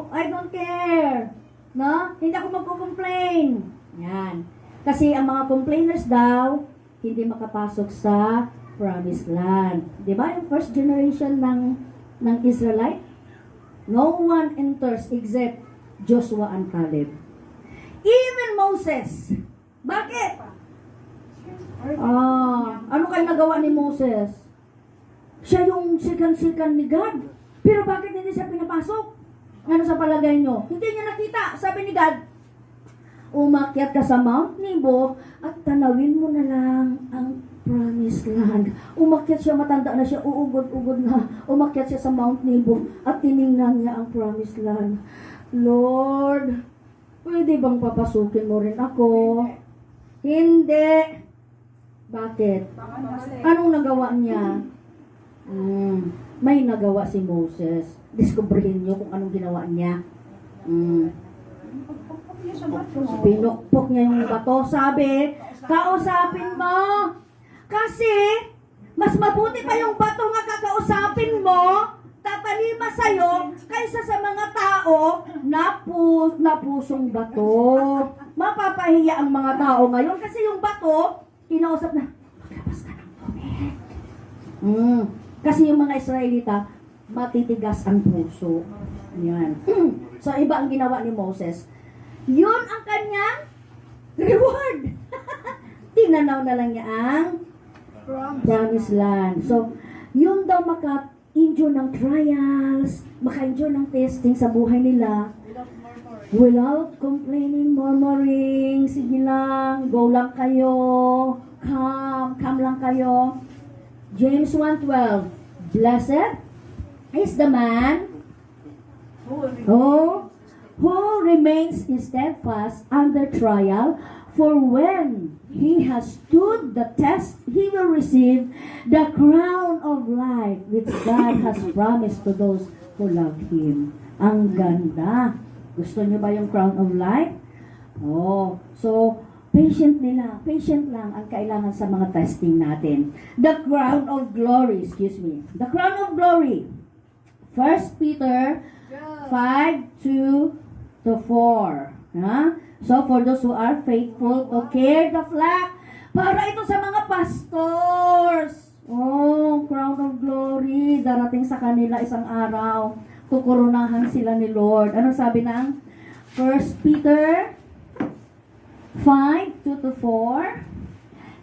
I don't care. No? Hindi ako magko-complain. Yan. Kasi ang mga complainers daw, hindi makapasok sa promised land. Diba? Yung first generation ng Israelite, no one enters except Joshua and Caleb. Even Moses. Bakit? Ano kayo nagawa ni Moses? Siya yung sikan-sikan ni God. Pero bakit hindi siya pinapasok? Ano sa palagay nyo? Hindi niya nakita. Sabi ni God, umakyat ka sa Mount Nebo at tanawin mo na lang ang promised land. Umakyat siya, matanda na siya, uugod-ugod na. Umakyat siya sa Mount Nebo at tiningnan niya ang promised land. Lord, pwede bang papasukin mo rin ako? Hindi. Bakit? Anong nagawa niya? May nagawa si Moses. Diskubrihin niyo kung anong ginawa niya. Pinukpok niya yung bato. Sabi, kausapin mo. Kasi, mas mabuti pa yung bato nga kakausapin mo, tatalima sa'yo, kaysa sa mga tao na pusong bato. Mapapahiya ang mga tao ngayon kasi yung bato, kinausap na, maglabas ka ng tubig. Kasi yung mga Israelita, matitigas ang puso. Yan. So, iba ang ginawa ni Moses. Yun ang kanyang reward. Tinanaw na lang niya ang promised land. So, yun daw maka-enjoy ng trials, maka-enjoy ng testing sa buhay nila. Without complaining, murmuring, sige lang, go lang kayo, come lang kayo. James 1:12, blessed is the man who remains steadfast under trial, for when he has stood the test, he will receive the crown of life which God has promised to those who love Him. Ang ganda. Gusto niyo ba yung crown of life? So, patient lang ang kailangan sa mga testing natin. The crown of glory, The crown of glory. 1 Peter 5:2-4. So, for those who are faithful to care the flock, para ito sa mga pastors. Crown of glory, darating sa kanila isang araw. Kukurunahan sila ni Lord. Ano sabi ng 1 Peter 5:2-4?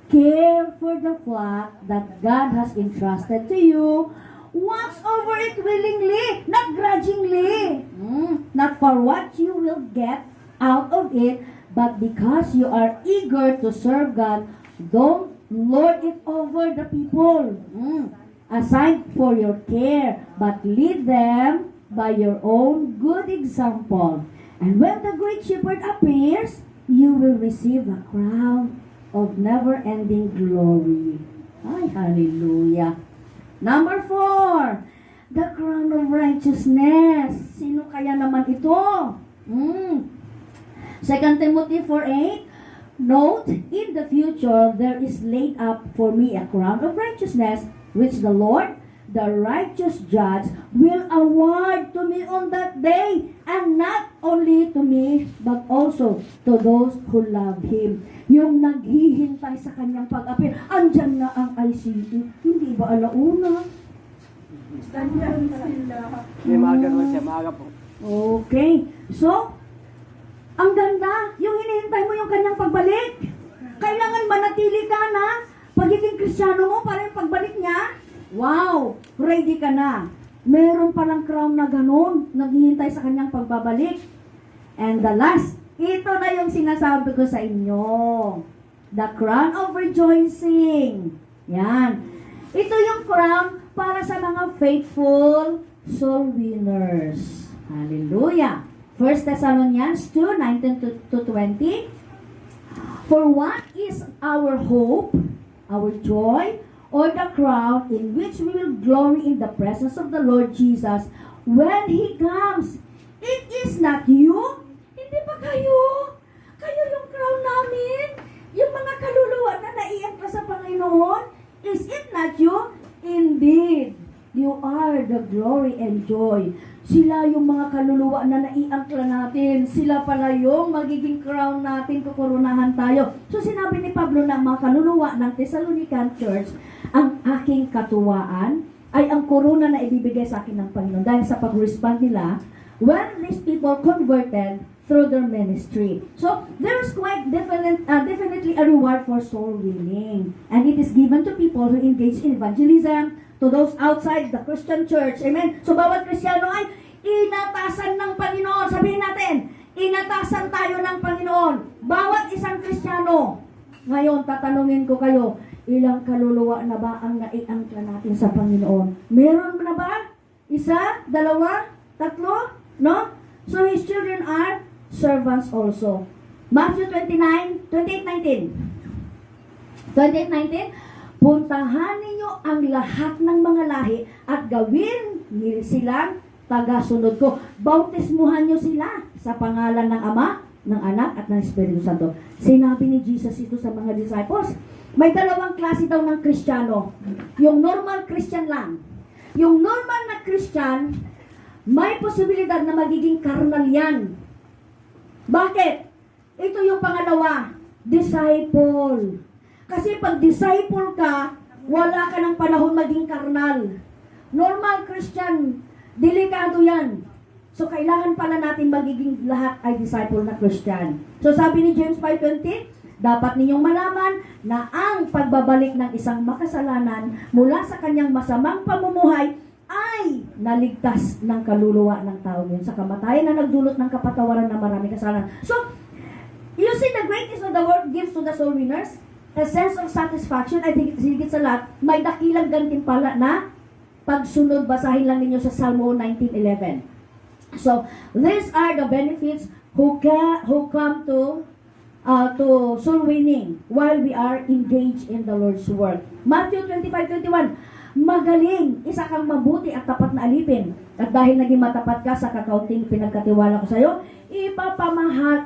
Care for the flock that God has entrusted to you. Watch over it willingly, not grudgingly. Not for what you will get out of it, but because you are eager to serve God, don't lord it over the people. Assigned for your care, but lead them by your own good example. And when the great shepherd appears, you will receive a crown of never-ending glory. Ay, hallelujah. Number 4, the crown of righteousness. Sino kaya naman ito? 2 Timothy 4:8, note, in the future there is laid up for me a crown of righteousness, which the Lord, the righteous judge, will award to me on that day, and not only to me, but also to those who love Him. Yung naghihintay sa kanyang pag-appear, andyan na ang ICT. Hindi ba alauna? May maaga naman siya, maaga po. Okay. So, ang ganda, yung hinihintay mo yung kanyang pagbalik. Kailangan manatili ka na pagiging Kristiyano mo para yung pagbalik niya. Wow! Ready ka na. Meron palang crown na ganun, naghihintay sa kanyang pagbabalik. And the last, ito na yung sinasabi ko sa inyo. The crown of rejoicing. Yan. Ito yung crown para sa mga faithful soul winners. Hallelujah. 1 Thessalonians 2:19-20. For what is our hope, our joy, or the crown in which we will glory in the presence of the Lord Jesus when He comes? It is not you. Hindi ba kayo? Kayo yung crown namin. Yung mga kaluluwa na naiangkla sa Panginoon. Is it not you? Indeed, you are the glory and joy. Sila yung mga kaluluwa na naiangkla natin. Sila pala yung magiging crown natin, kukurunahan tayo. So sinabi ni Pablo na mga kaluluwa ng Thessalonican Church, ang aking katuwaan ay ang korona na ibibigay sa akin ng Panginoon dahil sa pag-respond nila when these people converted through their ministry. So, there's quite definitely a reward for soul winning. And it is given to people who engage in evangelism, to those outside the Christian church. Amen? So, bawat Kristiyano ay inatasan ng Panginoon. Sabihin natin, inatasan tayo ng Panginoon. Bawat isang Kristiyano. Ngayon, tatanungin ko kayo, ilang kaluluwa na ba ang naiangkla natin sa Panginoon? Meron na ba? Isa? Dalawa? Tatlo? No? So, His children are servants also. Matthew 28:19. 28:19, puntahan ninyo ang lahat ng mga lahi at gawin niyo silang tagasunod ko. Bautismuhan niyo sila sa pangalan ng Ama, ng Anak, at ng Espiritu Santo. Sinabi ni Jesus ito sa mga disciples. May dalawang klase daw ng Kristiyano. Yung normal Christian lang. Yung normal na Christian, may posibilidad na magiging carnal yan. Bakit? Ito yung pangalawa, disciple. Kasi pag disciple ka, wala ka ng panahon maging karnal. Normal Christian, delikado yan. So, kailangan pala natin magiging lahat ay disciple na Christian. So, sabi ni James 5:20, dapat ninyong malaman na ang pagbabalik ng isang makasalanan mula sa kanyang masamang pamumuhay ay naligtas ng kaluluwa ng tao yun sa kamatayan na nagdulot ng kapatawaran ng maraming kasalanan. So, you see the greatness of the word gives to the soul winners a sense of satisfaction. I think higit sa lahat, may dakilang gantimpala na pagsunod. Basahin lang ninyo sa Psalm 19:11. So, these are the benefits who come to soul winning while we are engaged in the Lord's work. Matthew 25:21, magaling, isa kang mabuti at tapat na alipin. At dahil naging matapat ka sa kakaunting pinagkatiwala ko sa iyo,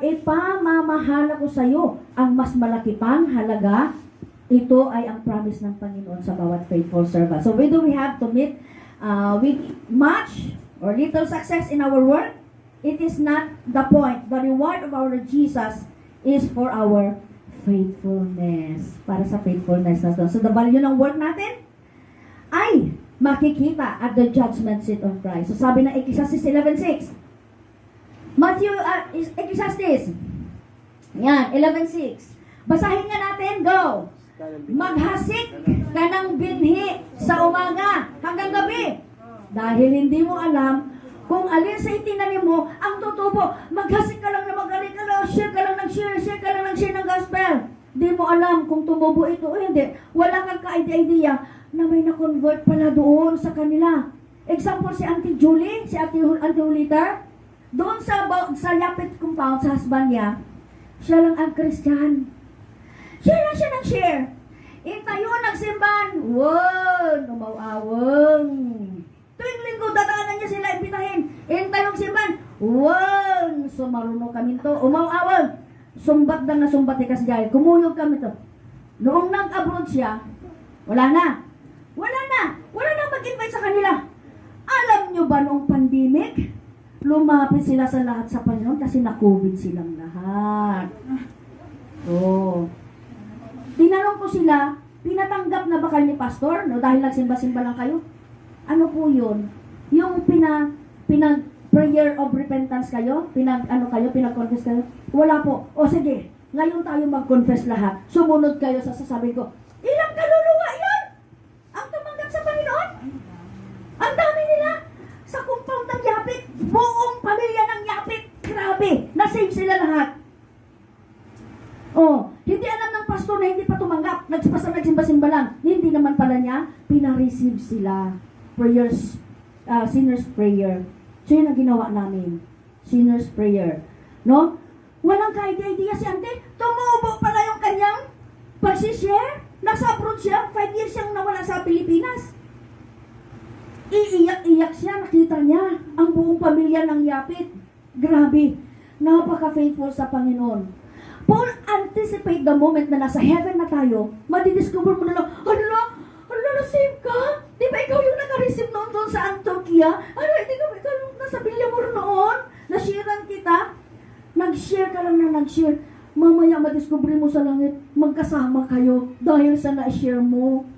ipamamahala ko sa iyo ang mas malaki pang halaga. Ito ay ang promise ng Panginoon sa bawat faithful servant. So whether we have to meet with much or little success in our work, it is not the point. The reward of our Jesus is for our faithfulness. Para sa faithfulness na. So the value ng work natin ay makikita at the judgment seat of Christ. So sabi ng Ecclesiastes 11:6. Ecclesiastes. Yan, 11:6. Basahin nga natin, go! Maghasik ka ng binhi sa umaga hanggang gabi. Dahil hindi mo alam kung alin sa itinanim mo ang tutubo. Maghasik ka lang na magaling ka lang, share ka lang ng share ng gospel. Hindi mo alam kung tumubo ito o hindi. Wala kang ka-idea na may na-convert pala doon sa kanila. Example, si Auntie Julie, si Auntie Julita, doon sa Yapit compound, sa husband niya, siya lang ang Christian. Share lang siya ng share. Intayo ng simbahan, wow, umawawang. Tuwing linggo, dadaanan niya sila, impitahin. Intayo ng simbahan, wow, so marunong kami to, umawawang. Sumbat na sumbat ni Kasjay, kumuyog kami to. Noong nag-abroad siya, wala na mag-invite sa kanila. Alam nyo ba noong pandemic, lumapit sila sa lahat sa Panginoon kasi na-COVID silang lahat. So, tinanong ko sila, pinatanggap na ba kayo ni Pastor? No, dahil nagsimba-simba lang kayo? Ano po yun? Yung prayer of repentance kayo? Pinag-confess kayo? Wala po. O sige, ngayon tayo mag-confess lahat. Sumunod kayo sa sasabihin ko, ilang kaluluwa yun? Ang tumanggap sa Panginoon? Ang dami nila. Sa compound ng Yapit, buong pamilya ng Yapit, grabe, na-save sila lahat. Oh, hindi alam ng pastor na hindi pa tumanggap, nagsimba-simba lang. Hindi naman pala niya, pina-receive sila. Prayers, sinner's prayer. So yun ang ginawa namin. Sinner's prayer. No? Walang ka-idea si Ante, tumubo pala yung kanyang pag-share. Nasa abroad siya, 5 years siyang nawala sa Pilipinas. Iiyak-iyak siya, nakita niya ang buong pamilya ng Yapit. Grabe, napaka-faithful sa Panginoon. Paul anticipate the moment na nasa heaven na tayo, madidiscover mo na lang, na-save ka? Di ba ikaw yung naka-receive noon doon sa Antioquia? Hindi ka ikaw yung nasa Bilyamor noon? Na-sharean kita? Nag-share ka lang na nag-share. Mamaya madiscover mo sa langit, magkasama kayo dahil sa na-share mo.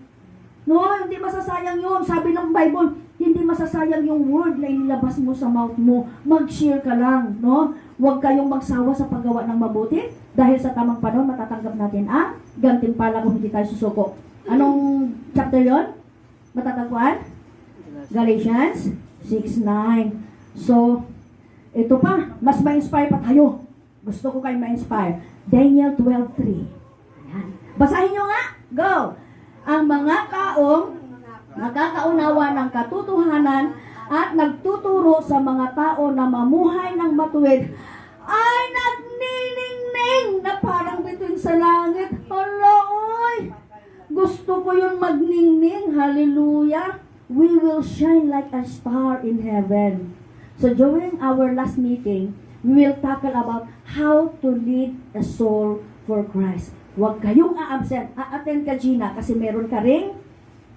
No, hindi masasayang yun. Sabi ng Bible, hindi masasayang yung word na inilabas mo sa mouth mo. Mag-share ka lang, no? Huwag kayong magsawa sa paggawa ng mabuti dahil sa tamang panahon matatanggap natin ang gantimpala kung hindi tayo susuko. Anong chapter yon? Matatagpuan? Galatians 6:9. So, ito pa, mas ma-inspire pa tayo. Gusto ko kayo ma-inspire. Daniel 12:3. Ayan. Basahin nyo nga. Go! Ang mga taong nakakaunawa ng katotohanan at nagtuturo sa mga tao na mamuhay ng matuwid ay nagniningning gusto ko yung magningning. Hallelujah. We will shine like a star in heaven. So during our last meeting, we will tackle about how to lead a soul for Christ. Huwag kayong a-absent. A-attend ka, Gina, kasi meron ka ring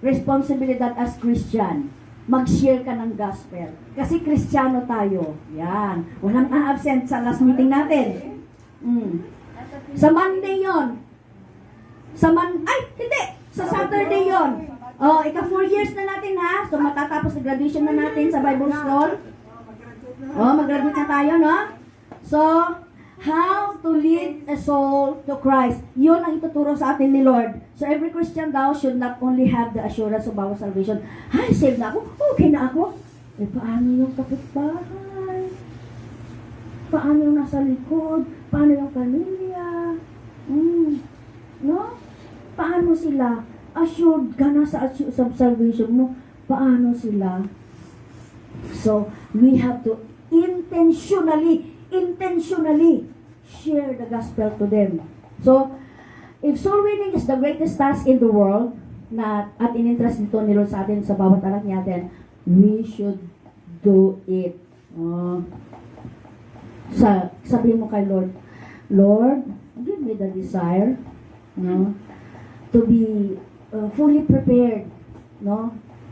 responsibilidad as Christian. Mag-share ka ng gospel. Kasi Kristiyano tayo. Yan. Walang a-absent sa last meeting natin. Sa Monday yon. Hindi! Sa Saturday yon. Oh, 4 years na natin ha. So matatapos na graduation na natin sa Bible School. Oh, mag-graduate na tayo, no? So, how to lead a soul to Christ. Yun ang ituturo sa atin ni Lord. So, every Christian daw should not only have the assurance of our salvation. Ay, saved na ako. Okay na ako. Eh, paano yung kapitbahay? Paano yung nasa likod? Paano yung pamilya? No? Paano sila? Assured ka na sa salvation mo. Paano sila? So, we have to intentionally share the gospel to them. So, if soul winning is the greatest task in the world, at in-interest nito ni Lord sa atin, sa bawat anak niya natin, we should do it. Sabihin mo kay Lord, Lord, give me the desire, to be fully prepared,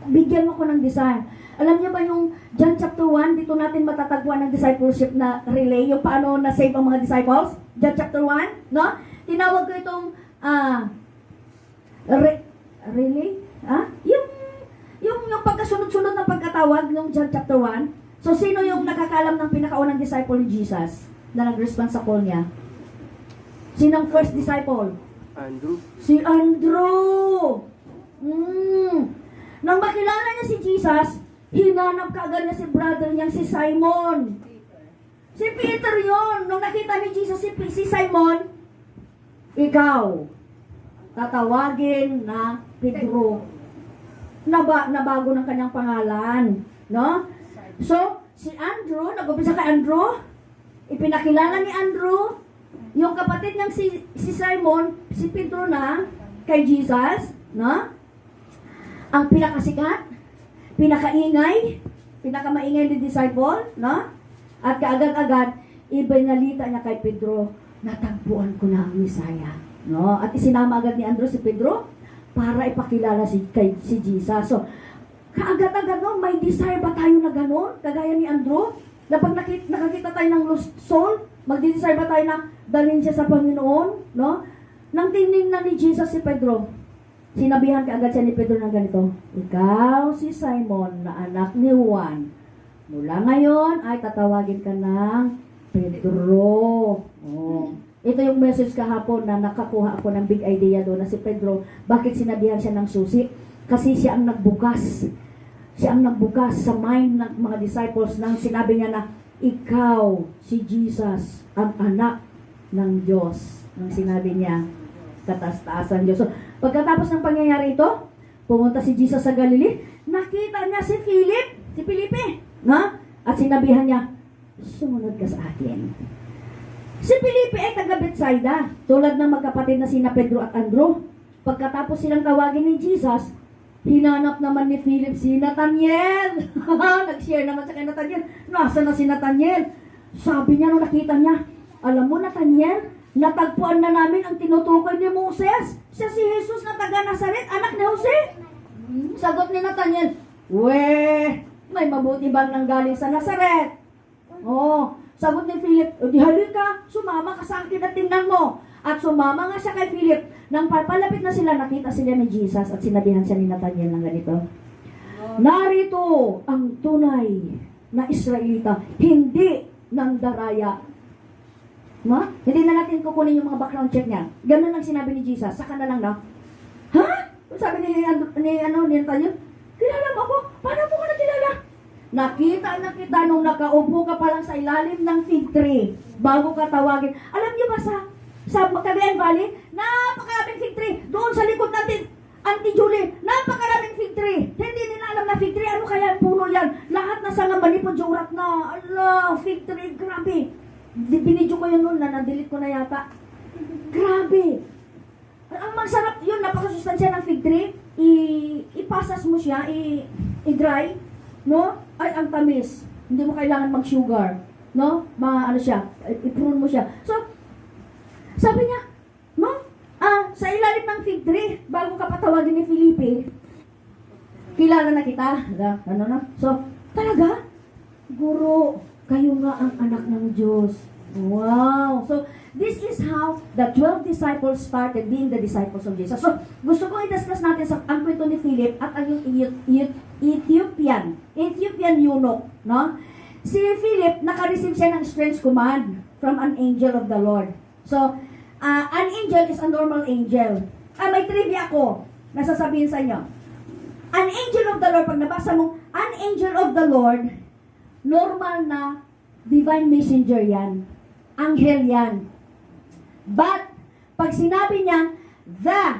Bigyan mo ko ng desire. Alam niyo ba yung John chapter 1, dito natin matatagpuan ng discipleship na relay, yung paano na-save ang mga disciples? John chapter 1, no? Tinawag ko itong relay? Yung pagkasunod-sunod na pagkatawag ng John chapter 1. So, sino yung nakakalam ng pinakaunang disciple ni Jesus na nag-respond sa call niya? Sinong first disciple? Andrew. Si Andrew! Nang makilala niya si Jesus, hinanap kaagad niya si brother niya, si Simon. Si Peter yon. Nung nakita ni Jesus si Simon, ikaw, tatawagin na Pedro. Nabago ng kanyang pangalan. No? So, si Andrew, nag-umpisa kay Andrew, ipinakilala ni Andrew, yung kapatid niyang si Simon, si Pedro na, kay Jesus, no? Ang pinakasikat, pinakaingay, pinakamaingay ni disciple, no? At kaagad-agad, ibinalita niya kay Pedro, natagpuan ko na ang Messiah, no? At isinama agad ni Andrew si Pedro para ipakilala si Jesus. So, kaagad-agad, no? May desire ba tayo na gano'n? Kagaya ni Andrew? Na pag nakakita tayo ng lost soul, magdi-desire ba tayo na dalhin siya sa Panginoon, no? Nang tingin na ni Jesus si Pedro, sinabihan kaagad siya ni Pedro ng ganito, ikaw si Simon na anak ni Juan. Mula ngayon ay tatawagin ka ng Pedro. Ito yung message kahapon na nakakuha ako ng big idea doon na si Pedro. Bakit sinabihan siya ng susi? Kasi siya ang nagbukas. Siya ang nagbukas sa mind ng mga disciples nang sinabi niya na ikaw si Jesus ang anak ng Diyos. Nang sinabi niya, kataas-taasan Diyos. So, pagkatapos ng pangyayari ito, pumunta si Jesus sa Galilee, nakita niya si Felipe, na? At sinabihan niya, sumunod ka sa akin. Si Felipe ay taga Bethsaida, tulad ng magkapatid na sina Pedro at Andrew. Pagkatapos silang tawagin ni Jesus, hinanap naman ni Philip si Nathaniel. Nag-share naman sa kay Nathaniel. Nasaan na si Nathaniel? Sabi niya nung nakita niya, alam mo Nathaniel, natagpuan na namin ang tinutukoy ni Moses. Siya si Jesus na taga Nazaret, anak ni Jose. Sagot ni Nathaniel, may mabuti bang nanggaling sa Nazaret? Sagot ni Philip, di halika, sumama ka sa akin at tingnan mo. At sumama nga siya kay Philip. Nang papalapit na sila, nakita sila ni Jesus at sinabihan siya ni Nathaniel ng ganito. Narito ang tunay na Israelita, hindi ng daraya. Hindi na natin kukunin yung mga background check niya. Ganun lang sinabi ni Jesus. Saka na lang na, ha? Sabi ni Nathaniel, kilala mo ako? Paano mo ko nakilala? Nakita nung nakaupo ka pa lang sa ilalim ng fig tree bago ka tawagin. Alam niyo ba sa Cagayan Valley, napakaraming fig tree. Doon sa likod natin, Auntie Julie, napakaraming fig tree. Hindi nila alam na fig tree. Ano kaya ang puno yan? Lahat na sa manipod jurat na. Allah, fig tree, grabe. Binidyo ko yun noon na, na-delete ko na yata. Grabe. Ang masarap yun, napakasustansya ng fig tree. Ipasas mo siya, i-dry, no? Ay, ang tamis. Hindi mo kailangan mag-sugar, no? Ano siya, i-prune mo siya. So, sabi niya, no? Sa ilalim ng fig tree, bago ka patawagin ni Felipe, kilala na kita. Ano na? So, talaga? Guro, kayo nga ang anak ng Diyos. Wow! So, this is how the 12 disciples started being the disciples of Jesus. So, gusto kong i-discuss natin ang kwento ni Philip at ang Ethiopian eunuch, no? Si Philip, naka-receive siya ng strange command from an angel of the Lord. So, an angel is a normal angel. May trivia ako, nasasabihin sa inyo. An angel of the Lord, pag nabasa mo, an angel of the Lord, normal na divine messenger yan. Anghel yan. But, pag sinabi niya,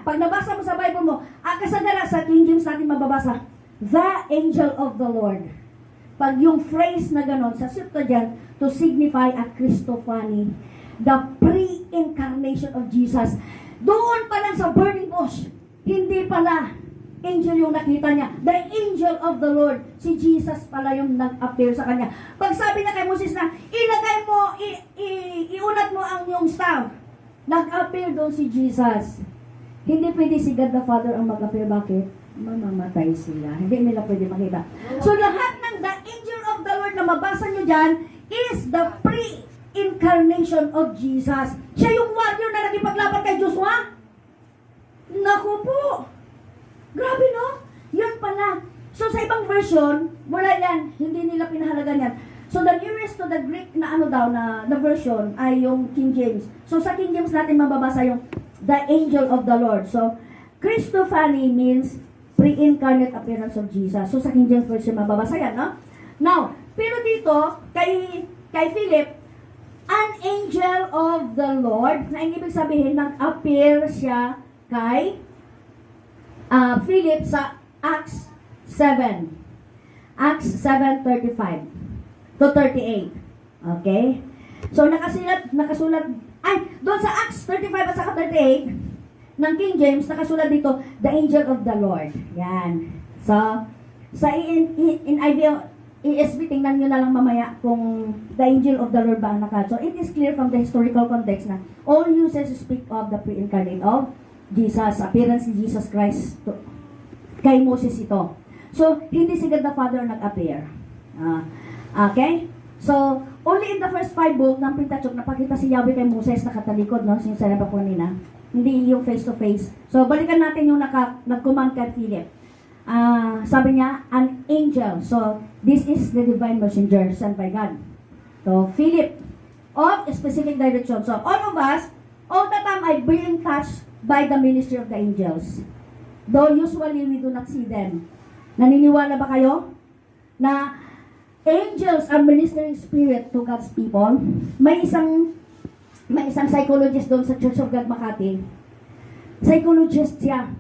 pag nabasa mo sa Bible mo, kasadala sa King James natin mababasa, the angel of the Lord. Pag yung phrase na ganon, sa Septuagint, to signify a Christophany, the pre-incarnation of Jesus. Doon pa lang sa burning bush, hindi pala angel yung nakita niya. The angel of the Lord. Si Jesus pala yung nag-appear sa kanya. Pag sabi niya kay Moses na, ilagay mo, iunat mo ang yung staff. Nag-appear doon si Jesus. Hindi pwede si God the Father ang mag-appear. Bakit? Mamamatay sila. Hindi nila pwede makita. So lahat ng the angel of the Lord na mabasa nyo dyan is the pre-incarnation of Jesus. Siya yung warrior na nagipaglaban kay Joshua. Naku po! Grabe, no? Yan pala. So, sa ibang version, wala yan. Hindi nila pinahalagan yan. So, the nearest to the Greek na na version ay yung King James. So, sa King James natin mababasa yung the angel of the Lord. So, Christophany means pre-incarnate appearance of Jesus. So, sa King James version mababasa yan, no? Now, pero dito, kay Philip, an angel of the Lord, na ibig sabihin, nag-appear siya kay Philip sa Acts 7. Acts 7:35 to 38. Okay? So, nakasulat, doon sa Acts 35 at saka 38, ng King James, nakasulat dito, the angel of the Lord. Yan. So, sa ESV, tingnan nyo na lang mamaya kung the angel of the Lord ba ang So, it is clear from the historical context na all uses speak of the pre-incarnate of Jesus, appearance ni Jesus Christ kay Moses ito. So, hindi si God the Father nag-appear. Okay? So, only in the first 5 book ng Pentateuch, napakita si Yahweh kay Moses nakatalikod, no? Sinasabi pa po nila. Hindi yung face-to-face. So, balikan natin yung nag-command kay Philip. Sabi niya, an angel. So, this is the divine messenger sent by God. So, Philip, of specific direction. So, all of us, all the time are being touched by the ministry of the angels. Though usually we do not see them. Naniniwala ba kayo na angels are ministering spirit to God's people? May isang psychologist doon sa Church of God Makati. Psychologist siya.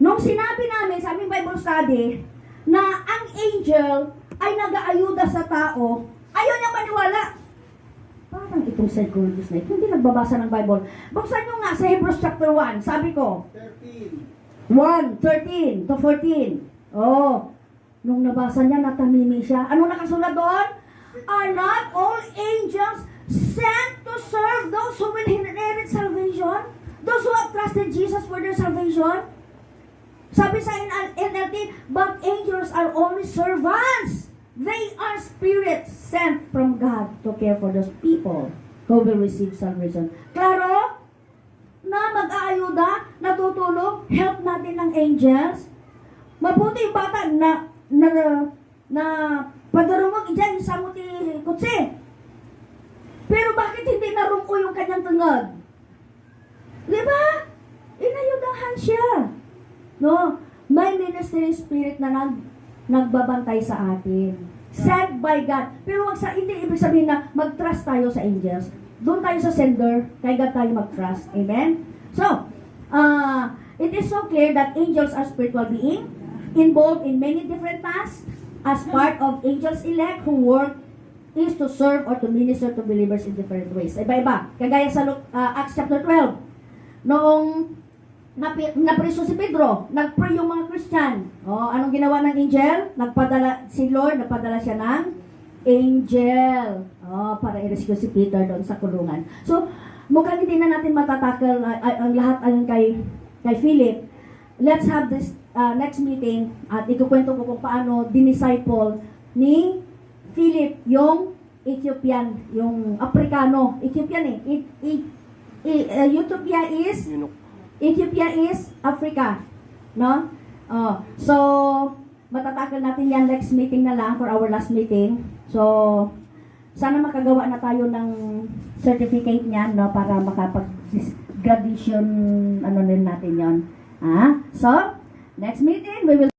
Nung sinabi namin sa aming Bible study na ang angel ay nag-aayuda sa tao, ayaw niya maniwala. Parang itong psychologist na ito, hindi nagbabasa ng Bible. Buksan nyo nga sa Hebrews chapter 1, sabi ko. 13 to 14. Oh, nung nabasa niya, natamimi siya. Ano nakasulat doon? Are not all angels sent to serve those who will inherit salvation? Those who have trusted Jesus for their salvation? Sabi sa NLT, but angels are only servants. They are spirits sent from God to care for those people who will receive salvation. Klaro? Na mag-aayuda, natutulog, help natin ng angels. Mabuti yung bata na padarumog dyan sa muti kutsi. Pero bakit hindi narungko yung kanyang tungod? Di ba? Inayudahan siya. No? May ministering spirit na nagbabantay sa atin. Sent by God. Pero hindi ibig sabihin na mag-trust tayo sa angels. Doon tayo sa sender, kay God tayo mag-trust. Amen? So, it is so clear that angels are spiritual beings involved in many different tasks as part of angels elect who work is to serve or to minister to believers in different ways. Iba-iba. Kagaya sa Acts chapter 12. Noong napriso si Pedro, nag-pray yung mga Christian. Oh, anong ginawa ng angel? Si Lord, nagpadala siya ng angel. Oh, para i-rescue si Peter doon sa kulungan. So, mukhang hindi na natin matatakal ang lahat ang kay Philip. Let's have this next meeting at ikukwento ko kung paano dinisciple ni Philip yung Ethiopian, yung Afrikano. Ethiopian Ethiopia is Africa. No? So, matatakal natin yan next meeting na lang for our last meeting. So, sana makagawa na tayo ng certificate niyan, no, para makapag-graduation, ano din natin yon. So, next meeting, we will